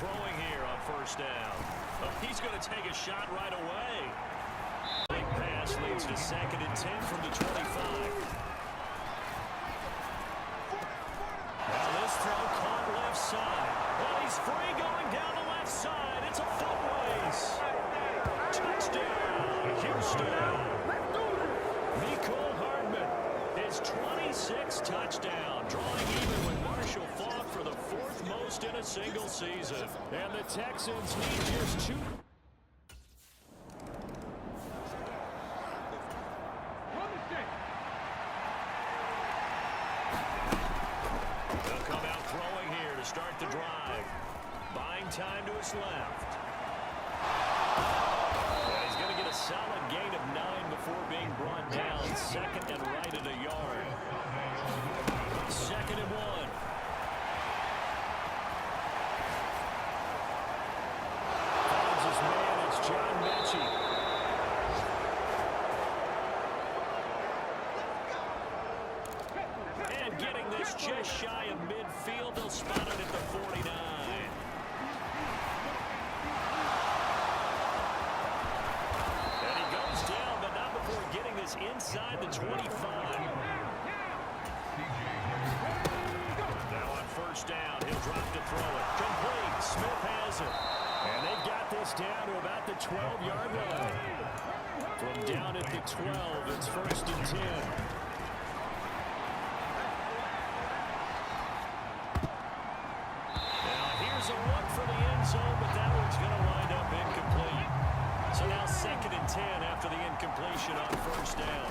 throwing here on first down. Oh, he's going to take a shot right away. Big pass leads to 2nd and 10 from the 25. Now this throw caught left side. Well, he's free going down the left side. It's a foot race. Touchdown, Houston. Mecole Hardman, his 26th touchdown, drawing even with Marshall Faulk for the 4th most in a single season. And the Texans need just 2. They'll come out throwing here to start the drive. Buying time to his left. And he's going to get a solid gain of 9 before being brought down. 2nd and right at a yard. 2nd and 1. Finds his man. It's John Mechie. And getting this just shy of midfield. They'll spot it at the 49. And he goes down, but not before getting this inside the 25. Now on first down, he'll drop to throw it. Complete. Smith has it. And they've got this down to about the 12-yard line. From down at the 12, it's 1st and 10. Here's a look for the end zone, but that one's going to wind up incomplete. So now 2nd and 10 after the incompletion on first down.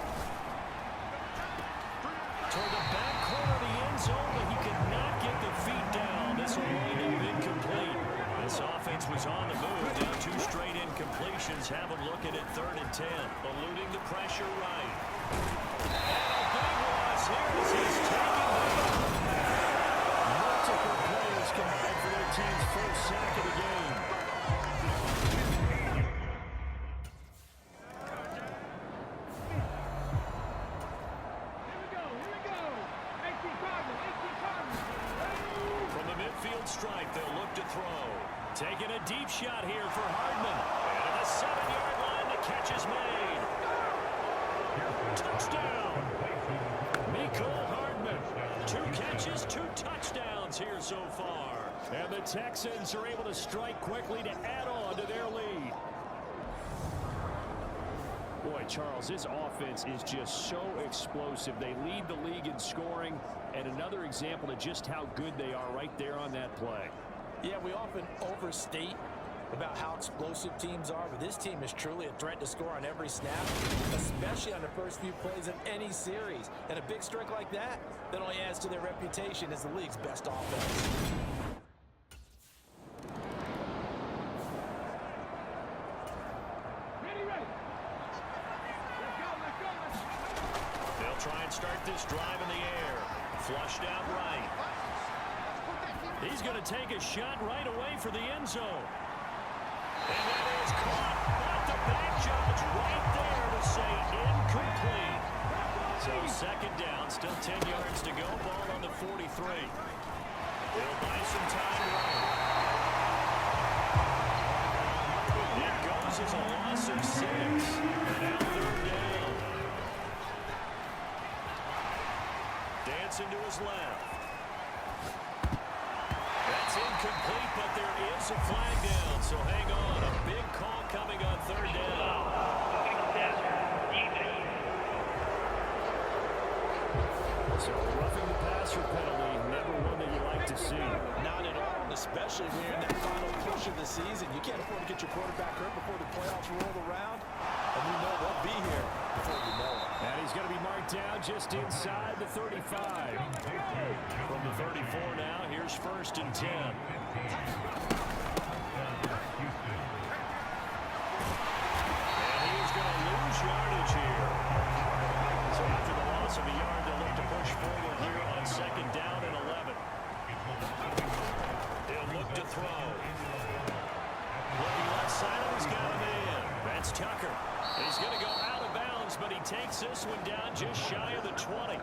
Toward the back corner of the end zone, but he could not get the feet down. This will wind up incomplete. This offense was on the move. Now 2 straight incompletions have them looking at 3rd and 10. Eluding the pressure right. And a big loss here as he's taken down. Multiple players combined for their team's first sack of the game. From the midfield stripe, they'll look to throw. Taking a deep shot here for Hardman. And at the 7-yard line, the catch is made. Touchdown. Mecole Hardman. 2 catches, 2 touchdowns here so far. And the Texans are able to strike quickly to add on to their lead. Boy, Charles, this offense is just so explosive. They lead the league in scoring, and another example of just how good they are right there on that play. Yeah, we often overstate about how explosive teams are, but this team is truly a threat to score on every snap, especially on the first few plays of any series. And a big strike like that only adds to their reputation as the league's best offense. They'll try and start this drive in the air. Flushed out right. He's going to take a shot right away for the end zone. And that is caught. But the back judge right there to say incomplete. So 2nd down, still 10 yards to go. Ball on the 43. They'll buy some time right. It goes as a loss of 6. And now 3rd down. Dancing to his left. That's incomplete, but there is a flag down, so hang on. A big call coming on 3rd down. So roughing the passer penalty, never one that you like to see. Not at all, especially when you're in that final push of the season. You can't afford to get your quarterback hurt before the playoffs roll around. And we know they'll be here before you know it. And he's going to be marked down just inside the 35. From the 34 now, here's 1st and 10. And he's going to lose yardage here. So after the loss of a yard, they'll look to push forward here on 2nd down and 11. They'll look to throw. Looking left side, he's got a man. That's Tucker. He's going to go out of bounds, but he takes this one down just shy of the 20.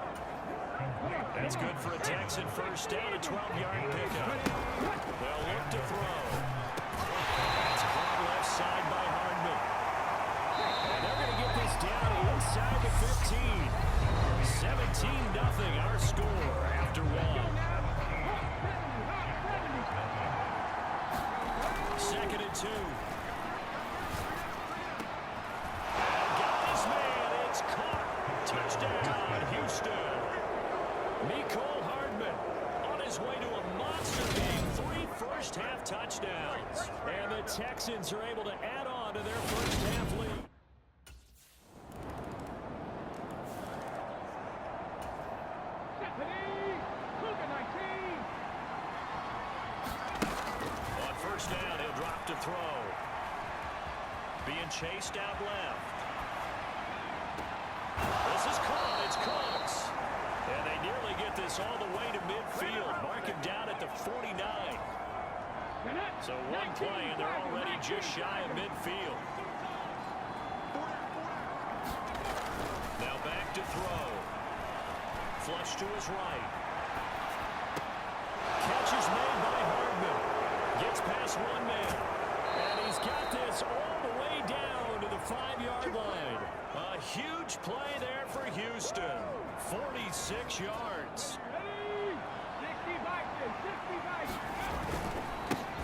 That's good for a Texan first down, a 12-yard pickup. They'll look to throw. That's caught left side by Hardman. And they're going to get this down inside the 15. 17-0 our score after one. Second and 2. And got his man. It's caught. Touchdown, Houston. Mecole Hardman on his way to a monster game. 3 first-half touchdowns. And the Texans are able to add on to their first-half lead. On first down, he'll drop to throw. Being chased out left. This is caught. It's close. And they nearly get this all the way to midfield. Mark him down at the 49. So one play, and they're already just shy of midfield. Now back to throw. Flush to his right. Catch is made by Hardman. Gets past one man. And he's got this all the way down to the 5-yard line. A huge play there for Houston. 46 yards.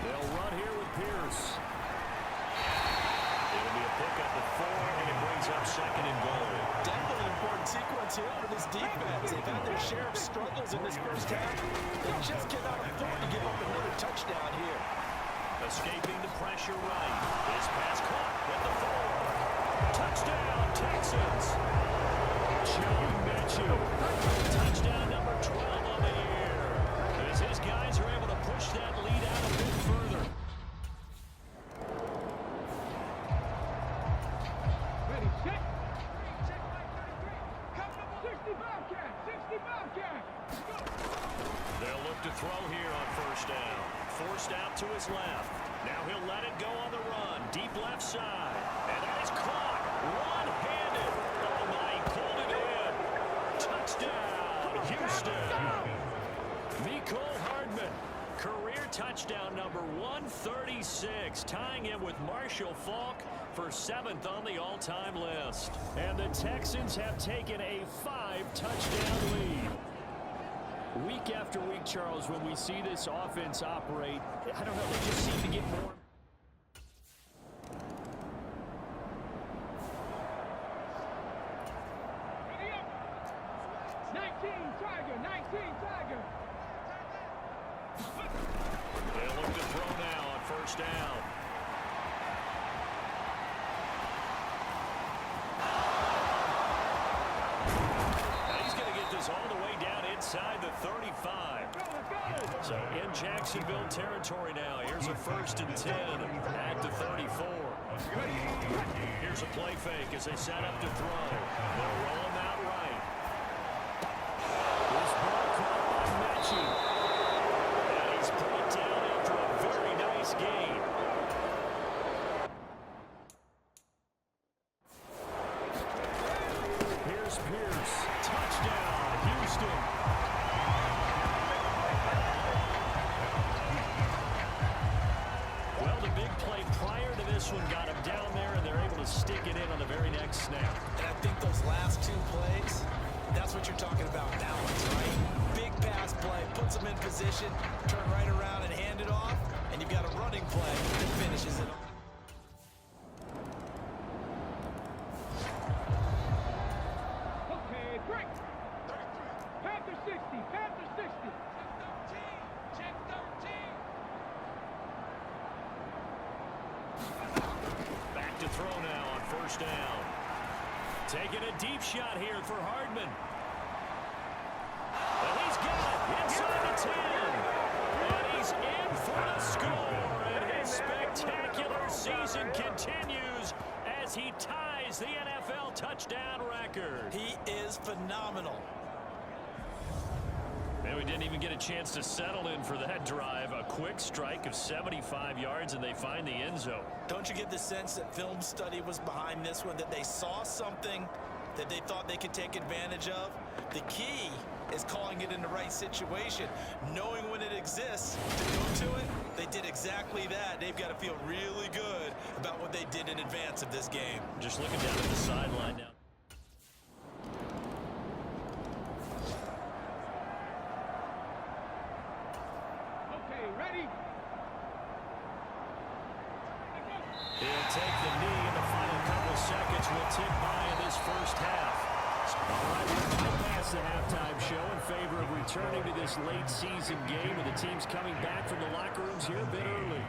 They'll run here with Pierce. It'll be a pickup at 4, and it brings up second and goal. Definitely an important sequence here for this defense. They've had their share of struggles in this first half. They just cannot afford to give up another touchdown here. Escaping the pressure right. This pass caught at the 4. Touchdown, Texans. John Mitchell. Touchdown number 12 on the year. As his guys are able to push that lead out a bit further. Ready, set. Check by 33. Comfortable. 65 cat. 65 cat. Go. They'll look to throw here on first down. Forced out to his left. Now he'll let it go on the run. Deep left side. And that is caught. One-handed. Oh, my. He pulled it in. Touchdown, Houston. Mecole Hardman. Career touchdown number 136. Tying him with Marshall Faulk for 7th on the all-time list. And the Texans have taken a 5-touchdown lead. Week after week, Charles, when we see this offense operate, I don't know, they just seem to get more. Ready up. 19 Tiger. 19 Tiger. They'll look to throw now on first down. Now he's going to get this all the way down inside the 35. So in Jacksonville territory now. Here's a 1st and 10 at the 34. Here's a play fake as they set up to throw. They'll roll him out right. This ball caught by Mechie. And he's brought down after a very nice gain. Here's Pierce. Touchdown, Houston. Well, the big play prior to this one got him down there, and they're able to stick it in on the very next snap. And I think those last 2 plays, that's what you're talking about, balance, right? Big pass play, puts them in position, turn right around and hand it off, and you've got a running play that finishes it off. Okay, break. Panther 60. Panther 60. Check 13. Back to throw now on first down. Taking a deep shot here for Hardman. And he's got it inside the 10. And he's in for the score. And his spectacular season continues as he ties the NFL touchdown record. He is phenomenal. And we didn't even get a chance to settle in for that drive. A quick strike of 75 yards, and they find the end zone. Don't you get the sense that film study was behind this one, that they saw something that they thought they could take advantage of? The key is calling it in the right situation. Knowing when it exists to go to it, they did exactly that. They've got to feel really good about what they did in advance of this game. Just looking down at the sideline now. Okay, ready? He'll take the knee in the final couple seconds. Will tick by in this first half. All right, we'll bypass the halftime show in favor of returning to this late season game, and the team's coming back from the locker rooms here a bit early.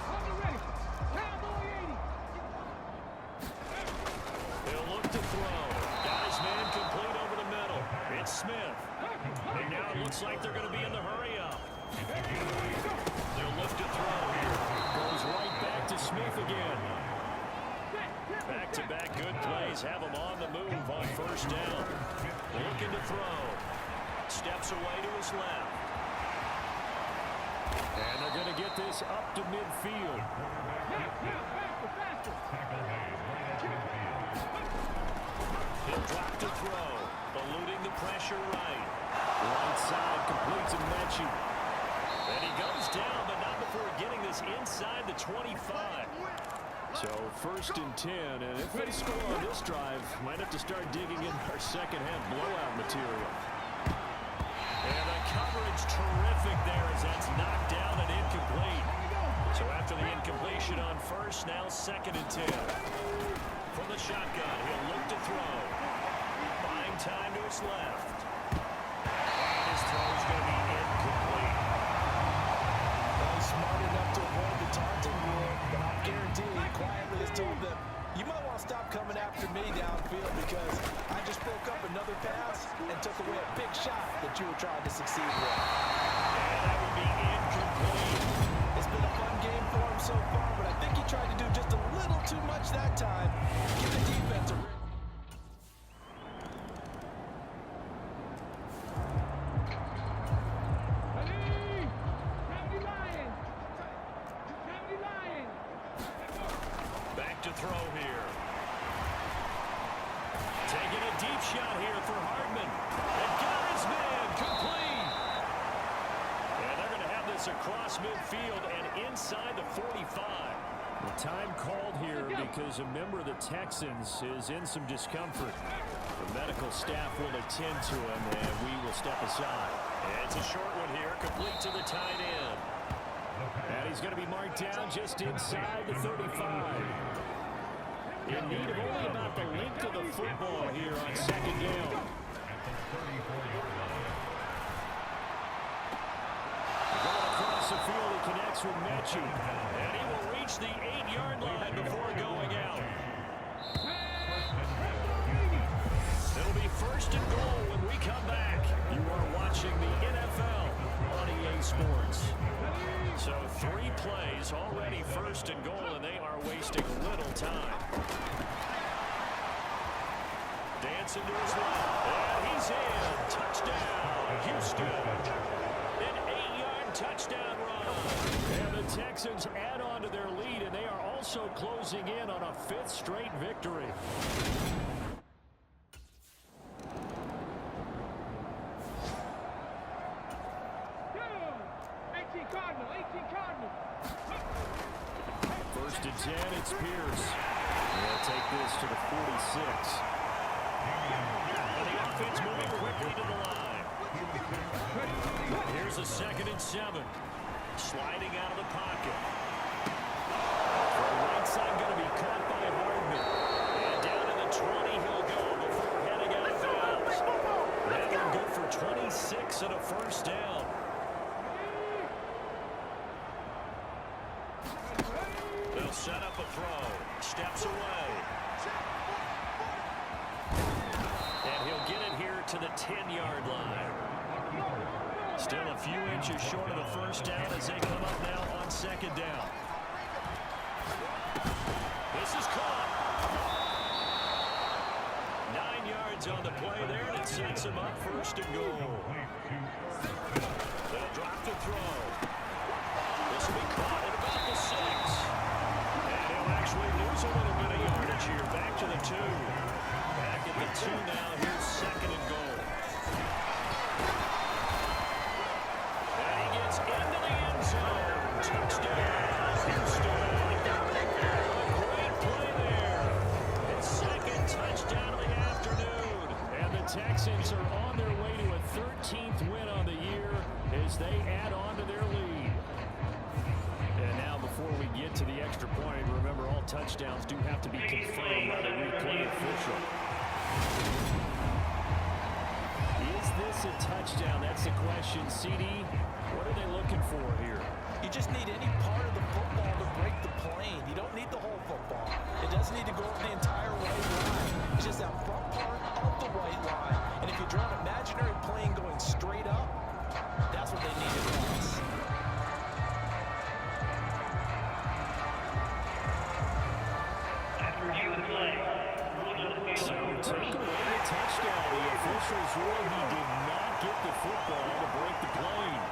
Hold it ready. Cowboy 80. He'll look to throw. Got his man complete over the middle. It's Smith. And now it looks like they're going to be in the hurry-up. They'll look to throw here. Goes right back to Smith again. Back-to-back good plays have him on the move on first down. Looking to throw. Steps away to his left. And they're going to get this up to midfield. Faster. He'll drop to throw. Eluding the pressure right. Right side completes a Mechie. And he goes down, but not before getting this inside the 25. So first and 10, and if they score on this drive, might have to start digging in our second half blowout material. And the coverage terrific there as that's knocked down and incomplete. So after the incompletion on first, now second and 10. From the shotgun, he'll look to throw. Buying time to his left. And his throw's going to be incomplete. Well, he's smart enough to avoid the taunting rule, but I guarantee he quietly has told them, you might want to stop coming after me downfield because I just broke up another pass and took away a big shot that you were trying to succeed with. And that would be incomplete. It's been a fun game for him so far, but I think he tried to do just a little too much that time. Give the defense a Back to throw here. Taking a deep shot here for Hardman. And got his man complete. And they're going to have this across midfield and inside the 45. The time called here because a member of the Texans is in some discomfort. The medical staff will attend to him, and we will step aside. And it's a short one here, complete to the tight end. And he's going to be marked down just inside the 35. In need of only about the length of the football here on second down. Going across the field, he connects with Mechie. And he will reach the 8-yard line before going out. It'll be first and goal when we come back. You are watching the NFL on EA Sports. So 3 plays already first and goal, and they are wasting little time. Dancing to his left, and he's in. Touchdown, Houston. An 8-yard touchdown run. And the Texans add on to their lead, and they are also closing in on a 5th straight victory. First and 10, it's Pierce. They'll take this to the 46. And the offense moving quickly to the line. Here's a 2nd and 7. Sliding out of the pocket. The right side going to be caught by Hardman. And down to the 20 he'll go before heading out of bounds. That'll go for 26 and a first down. They'll set up a throw. Steps away. And he'll get it here to the 10-yard line. Still a few inches short of the first down as they come up now on second down. This is caught. 9 yards on the play there, and it sets him up first and goal. They'll drop to throw. This will be caught at about the 6. And he'll as they add on to their lead. And now before we get to the extra point, remember all touchdowns do have to be confirmed by the replay official. Is this a touchdown? That's the question. CD, what are they looking for here? You just need any part of the football to break the plane. You don't need the whole football. It doesn't need to go up the entire right line. It's just that front part of the right line. And if you draw an imaginary plane going straight up, that's what they need to cross. So take away the touchdown. The officials rule he did not get the football to break the plane.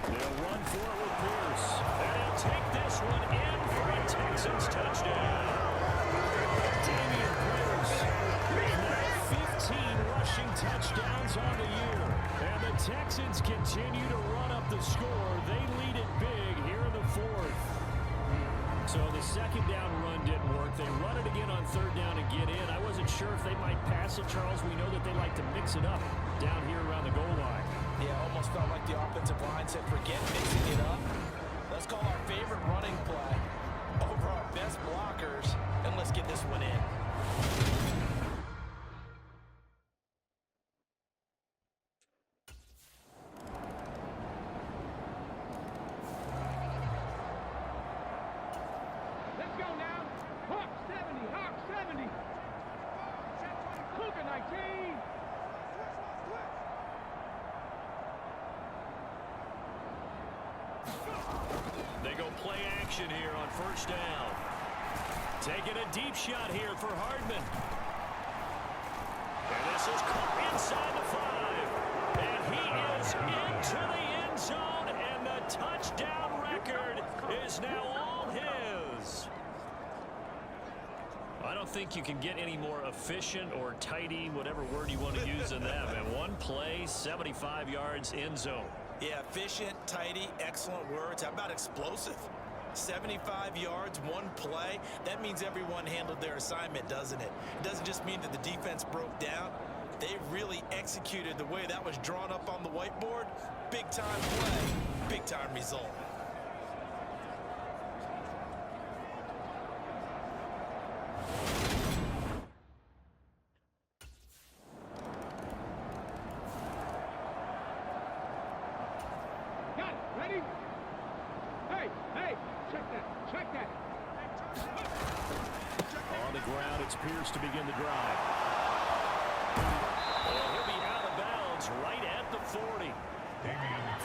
They'll run for it with Pierce. And he'll take this one in for a Texans touchdown. Damian Pierce with now 15 rushing touchdowns on the year. And the Texans continue to run up the score. They lead it big here in the fourth. So the second down run didn't work. They run it again on third down and get in. I wasn't sure if they might pass it, Charles. We know that they like to mix it up down here around the goal line. Yeah, almost felt like the offensive line said, forget mixing it up. Let's call our favorite running play over our best blockers, and let's get this one in. Let's go now. Hawk 70, Hawk 70. Cougar 19. They go play action here on first down. Taking a deep shot here for Hardman. And this is caught inside the 5. And he is into the end zone. And the touchdown record is now all his. I don't think you can get any more efficient or tidy, whatever word you want to use in that. And one play, 75 yards, end zone. Yeah, efficient, tidy, excellent words. How about explosive? 75 yards, one play. That means everyone handled their assignment, doesn't it? It doesn't just mean that the defense broke down. They really executed the way that was drawn up on the whiteboard. Big-time play, big-time result. Got it. Ready? Hey, hey, check that, check that. On the ground, it's Pierce to begin the drive. And he'll be out of bounds right at the 40.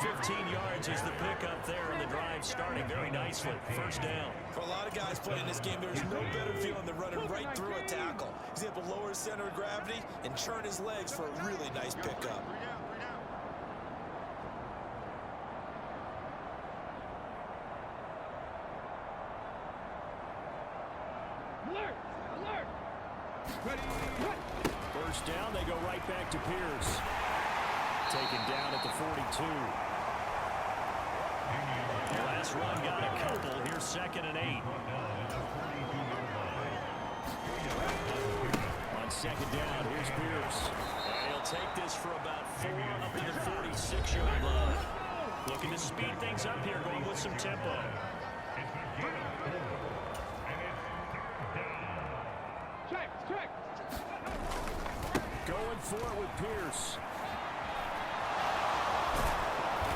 15 yards is the pickup there, and the drive starting very nicely. First down. For a lot of guys playing this game, there's no better feeling than running right through a tackle. He's able to lower his center of gravity and churn his legs for a really nice pickup. Alert, alert. Ready, First down, they go right back to Pierce. Taken down at the 42. Last run got a couple. Here's 2nd and 8. On 2nd down, here's Pierce. And he'll take this for about 4 up to the 46-yard line. Looking to speed things up here, going with some tempo. check, check. Going for it with Pierce.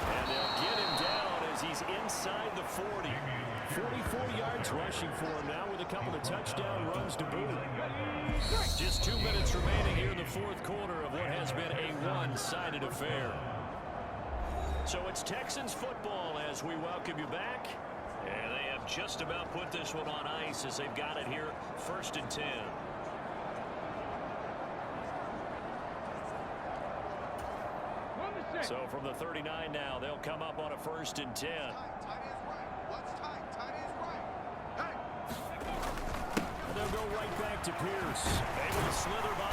And they'll get him down as he's inside the 40. 44 yards rushing for him now with a couple of touchdown runs to boot. Just 2 minutes remaining here in the fourth quarter of what has been a one-sided affair. So it's Texans football as we welcome you back. And they have just about put this one on ice as they've got it here, 1st and 10. So from the 39 now, they'll come up on a 1st and 10. And they'll go right back to Pierce. Able to slither by.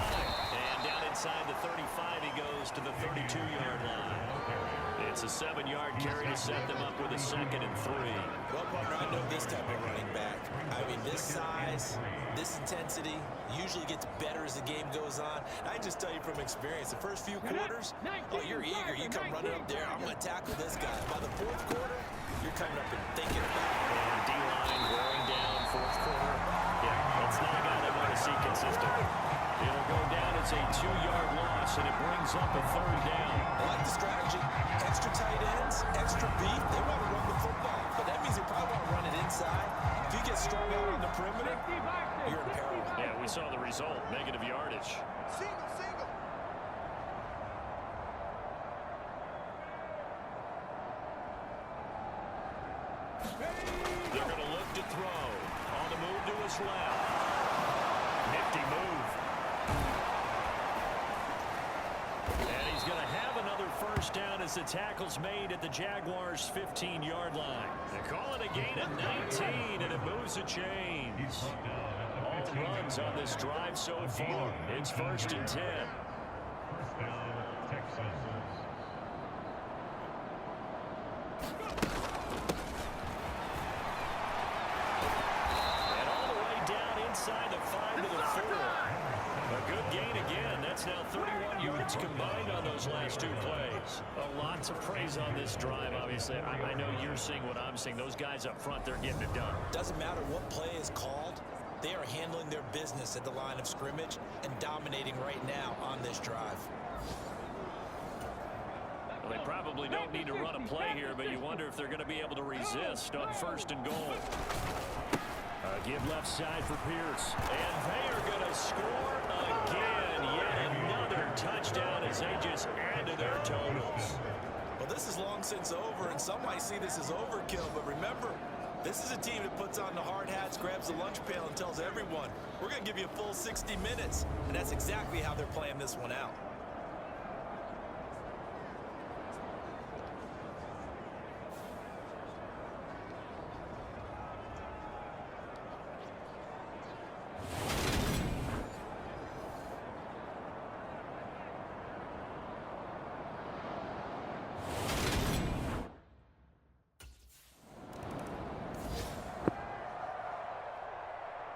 And down inside the 35, he goes to the 32-yard line. It's a 7-yard carry to set them up with a 2nd and 3. Well, partner, I know this type of running back. I mean, this size, this intensity usually gets better as the game goes on. I just tell you from experience, the first few quarters, oh, you're eager. You come running up there, I'm going to tackle this guy. By the 4th quarter, you're coming up and thinking about it. And D-line wearing down 4th quarter. Yeah, that's not a guy they want to see consistent. It'll go down as a 2-yard loss, and it brings up a 3rd down. I like the strategy. Extra tight ends, extra beef. They want to run the football, but that means they probably want to run it inside. If you get strung out on the perimeter, you're in peril. Yeah, we saw the result, negative yardage. Single. They're going to look to throw. On the move to his left. Nifty move. And he's going to have another 1st down as the tackle's made at the Jaguars' 15-yard line. They call it a gain of 19, and it moves the chains. All runs on this drive so far. It's 1st and 10. First down, Texans. And all the way down inside the 5 to the 4. A good gain again. That's now 31 yards combined on those last 2 plays. Lots of praise on this drive, obviously. I know you're seeing what I'm seeing. Those guys up front, they're getting it done. Doesn't matter what play is called. They are handling their business at the line of scrimmage and dominating right now on this drive. Well, they probably don't need to run a play here, but you wonder if they're going to be able to resist on 1st and goal. Give left side for Pierce. And they are going to score again. Yet another touchdown as they just add to their totals. Well, this is long since over, and some might see this as overkill, but remember, this is a team that puts on the hard hats, grabs the lunch pail, and tells everyone, we're going to give you a full 60 minutes. And that's exactly how they're playing this one out.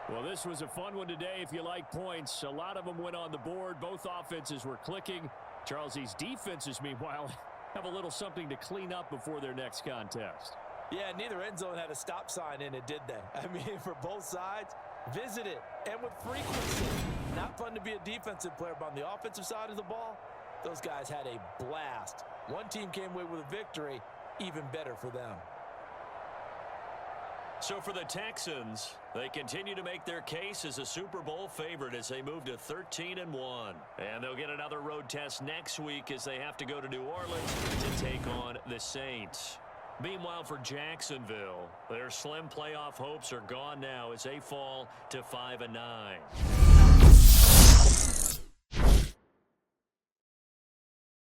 Well, this was a fun one today if you like points. A lot of them went on the board. Both offenses were clicking. Charles, these defenses, meanwhile, have a little something to clean up before their next contest. Yeah, neither end zone had a stop sign in it, did they? I mean, for both sides, visit it, and with frequency. Not fun to be a defensive player, but on the offensive side of the ball, those guys had a blast. One team came away with a victory, even better for them. So for the Texans, they continue to make their case as a Super Bowl favorite as they move to 13-1. And they'll get another road test next week as they have to go to New Orleans to take on the Saints. Meanwhile, for Jacksonville, their slim playoff hopes are gone now as they fall to 5-9.